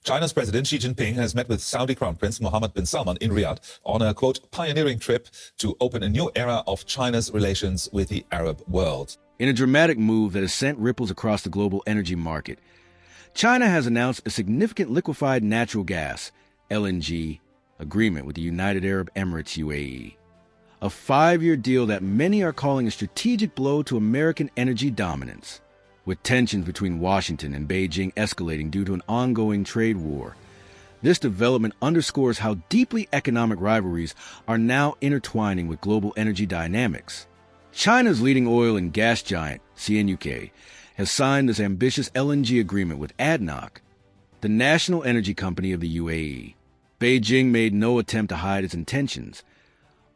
China's President Xi Jinping has met with Saudi Crown Prince Mohammed bin Salman in Riyadh on a, quote, pioneering trip to open a new era of China's relations with the Arab world. In a dramatic move that has sent ripples across the global energy market, China has announced a significant liquefied natural gas, LNG, agreement with the United Arab Emirates UAE. A 5-year deal that many are calling a strategic blow to American energy dominance. With tensions between Washington and Beijing escalating due to an ongoing trade war, this development underscores how deeply economic rivalries are now intertwining with global energy dynamics. China's leading oil and gas giant, CNOOC, has signed this ambitious LNG agreement with ADNOC, the national energy company of the UAE. Beijing made no attempt to hide its intentions,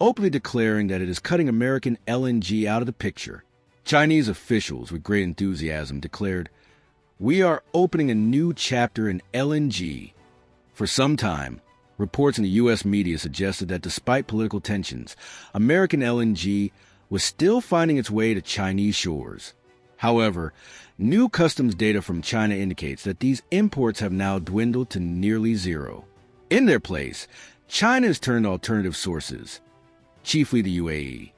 openly declaring that it is cutting American LNG out of the picture. Chinese officials, with great enthusiasm, declared, "We are opening a new chapter in LNG." For some time, reports in the U.S. media suggested that despite political tensions, American LNG was still finding its way to Chinese shores. However, new customs data from China indicates that these imports have now dwindled to nearly zero. In their place, China has turned to alternative sources, chiefly the UAE,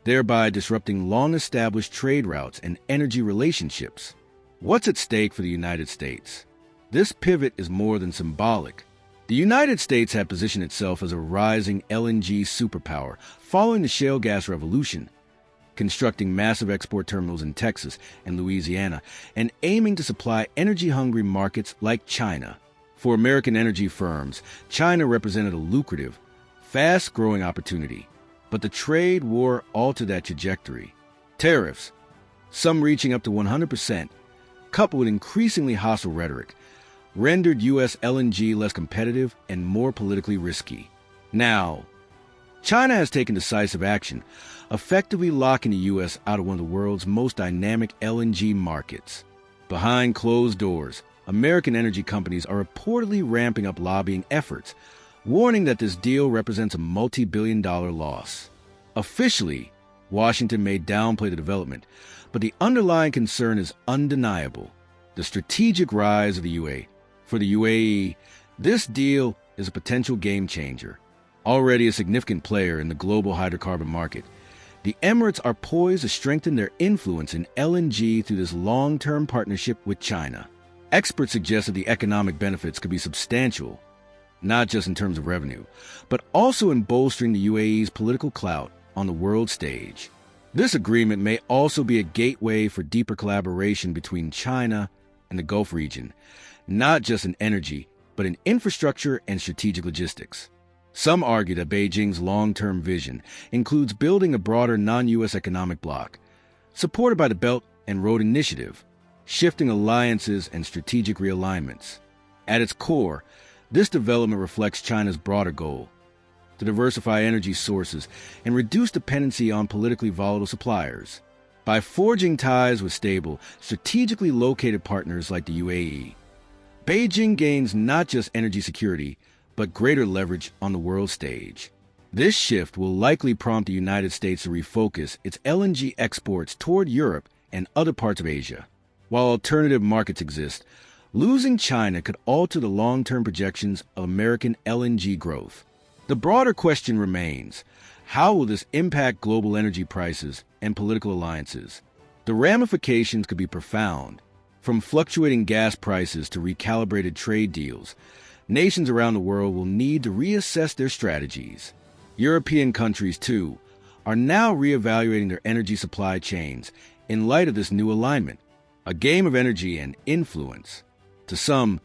thereby disrupting long-established trade routes and energy relationships. What's at stake for the United States? This pivot is more than symbolic. The United States had positioned itself as a rising LNG superpower following the shale gas revolution, constructing massive export terminals in Texas and Louisiana and aiming to supply energy-hungry markets like China. For American energy firms, China represented a lucrative, fast-growing opportunity. But the trade war altered that trajectory. Tariffs, some reaching up to 100%, coupled with increasingly hostile rhetoric, rendered US LNG less competitive and more politically risky. Now, China has taken decisive action, effectively locking the U.S. out of one of the world's most dynamic LNG markets. Behind closed doors, American energy companies are reportedly ramping up lobbying efforts, warning that this deal represents a multi-billion-dollar loss. Officially, Washington may downplay the development, but the underlying concern is undeniable: the strategic rise of the UAE. For the UAE, this deal is a potential game-changer. Already a significant player in the global hydrocarbon market, the Emirates are poised to strengthen their influence in LNG through this long-term partnership with China. Experts suggest that the economic benefits could be substantial, not just in terms of revenue, but also in bolstering the UAE's political clout on the world stage. This agreement may also be a gateway for deeper collaboration between China and the Gulf region, not just in energy, but in infrastructure and strategic logistics. Some argue that Beijing's long-term vision includes building a broader non-U.S. economic bloc, supported by the Belt and Road Initiative, shifting alliances and strategic realignments. At its core, this development reflects China's broader goal: to diversify energy sources and reduce dependency on politically volatile suppliers. By forging ties with stable, strategically located partners like the UAE, Beijing gains not just energy security, but greater leverage on the world stage. This shift will likely prompt the United States to refocus its LNG exports toward Europe and other parts of Asia. While alternative markets exist, losing China could alter the long-term projections of American LNG growth. The broader question remains: how will this impact global energy prices and political alliances? The ramifications could be profound. From fluctuating gas prices to recalibrated trade deals, nations around the world will need to reassess their strategies. European countries, too, are now reevaluating their energy supply chains in light of this new alignment, a game of energy and influence. To some,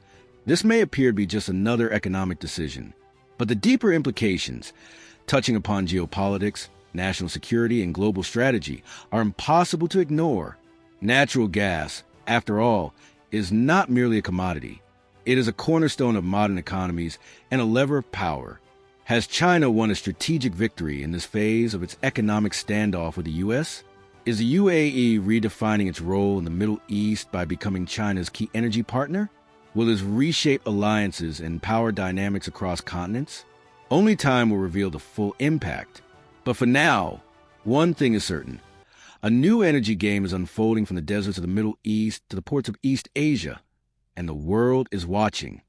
this may appear to be just another economic decision, but the deeper implications, touching upon geopolitics, national security, and global strategy, are impossible to ignore. Natural gas, after all, is not merely a commodity. It is a cornerstone of modern economies and a lever of power. Has China won a strategic victory in this phase of its economic standoff with the U.S.? Is the UAE redefining its role in the Middle East by becoming China's key energy partner? Will this reshape alliances and power dynamics across continents? Only time will reveal the full impact. But for now, one thing is certain: a new energy game is unfolding from the deserts of the Middle East to the ports of East Asia, and the world is watching.